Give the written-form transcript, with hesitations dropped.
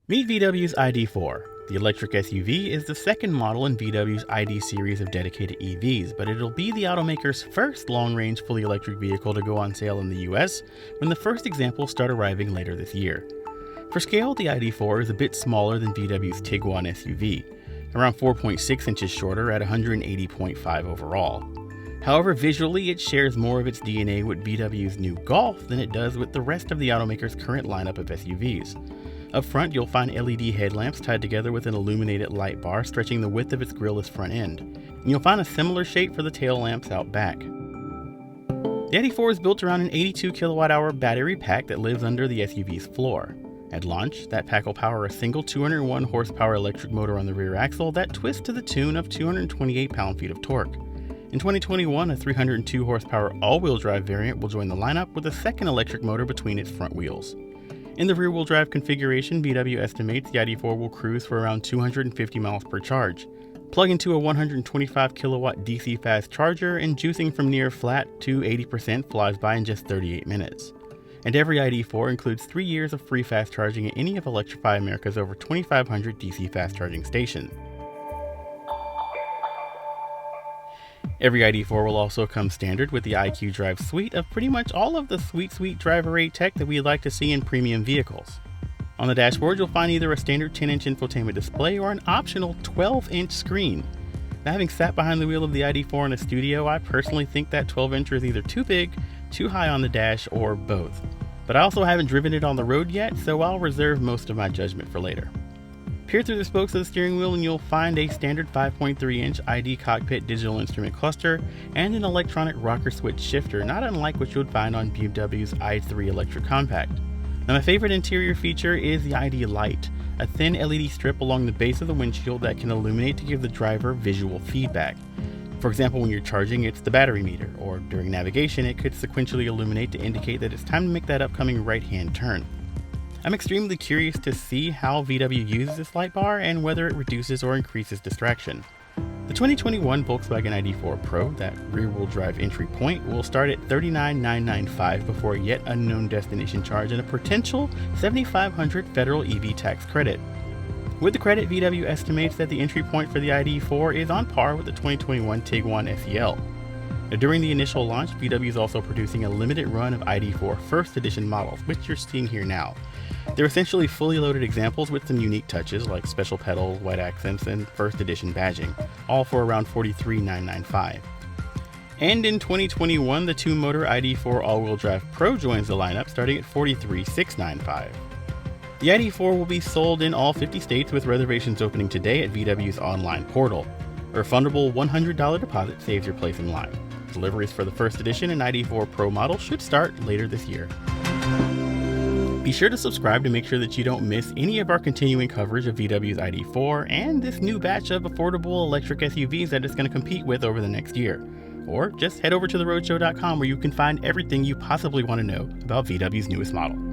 Meet VW's ID4. The electric SUV is the second model in VW's ID series of dedicated EVs, but it'll be the automaker's first long-range fully electric vehicle to go on sale in the US when the first examples start arriving later this year. For scale, the ID4 is a bit smaller than VW's Tiguan SUV, around 4.6 inches shorter at 180.5 overall. However, visually it shares more of its DNA with VW's new Golf than it does with the rest of the automaker's current lineup of SUVs. Up front, you'll find LED headlamps tied together with an illuminated light bar stretching the width of its grilleless front end, and you'll find a similar shape for the tail lamps out back. The ID4 is built around an 82 kWh battery pack that lives under the SUV's floor. At launch, that pack will power a single 201 horsepower electric motor on the rear axle that twists to the tune of 228 pound-feet of torque. In 2021, a 302 horsepower all-wheel drive variant will join the lineup with a second electric motor between its front wheels. In the rear-wheel drive configuration, VW estimates the ID4 will cruise for around 250 miles per charge. Plug into a 125 kilowatt DC fast charger, and juicing from near flat to 80% flies by in just 38 minutes. And every ID4 includes 3 years of free fast charging at any of Electrify America's over 2,500 DC fast charging stations. Every ID4 will also come standard with the IQ Drive suite of pretty much all of the sweet driver aid tech that we'd like to see in premium vehicles. On the dashboard, you'll find either a standard 10-inch infotainment display or an optional 12-inch screen. Now, having sat behind the wheel of the ID4 in a studio, I personally think that 12-incher is either too big, too high on the dash, or both. But I also haven't driven it on the road yet, so I'll reserve most of my judgment for later. Peer through the spokes of the steering wheel and you'll find a standard 5.3-inch ID cockpit digital instrument cluster and an electronic rocker switch shifter, not unlike what you would find on BMW's i3 electric compact. Now, my favorite interior feature is the ID light, a thin LED strip along the base of the windshield that can illuminate to give the driver visual feedback. For example, when you're charging, it's the battery meter, or during navigation, it could sequentially illuminate to indicate that it's time to make that upcoming right-hand turn. I'm extremely curious to see how VW uses this light bar and whether it reduces or increases distraction. The 2021 Volkswagen ID4 Pro, that rear-wheel drive entry point, will start at $39,995 before a yet unknown destination charge and a potential $7,500 federal EV tax credit. With the credit, VW estimates that the entry point for the ID4 is on par with the 2021 Tiguan SEL. Now, during the initial launch, VW is also producing a limited run of ID4 First Edition models, which you're seeing here now. They're essentially fully loaded examples with some unique touches like special pedals, white accents, and First Edition badging, all for around $43,995. And in 2021, the two-motor ID4 All-Wheel Drive Pro joins the lineup, starting at $43,695. The ID4 will be sold in all 50 states with reservations opening today at VW's online portal. A refundable $100 deposit saves your place in line. Deliveries for the First Edition and ID4 Pro model should start later this year. Be sure to subscribe to make sure that you don't miss any of our continuing coverage of VW's ID4 and this new batch of affordable electric SUVs that it's going to compete with over the next year. Or just head over to theroadshow.com where you can find everything you possibly want to know about VW's newest model.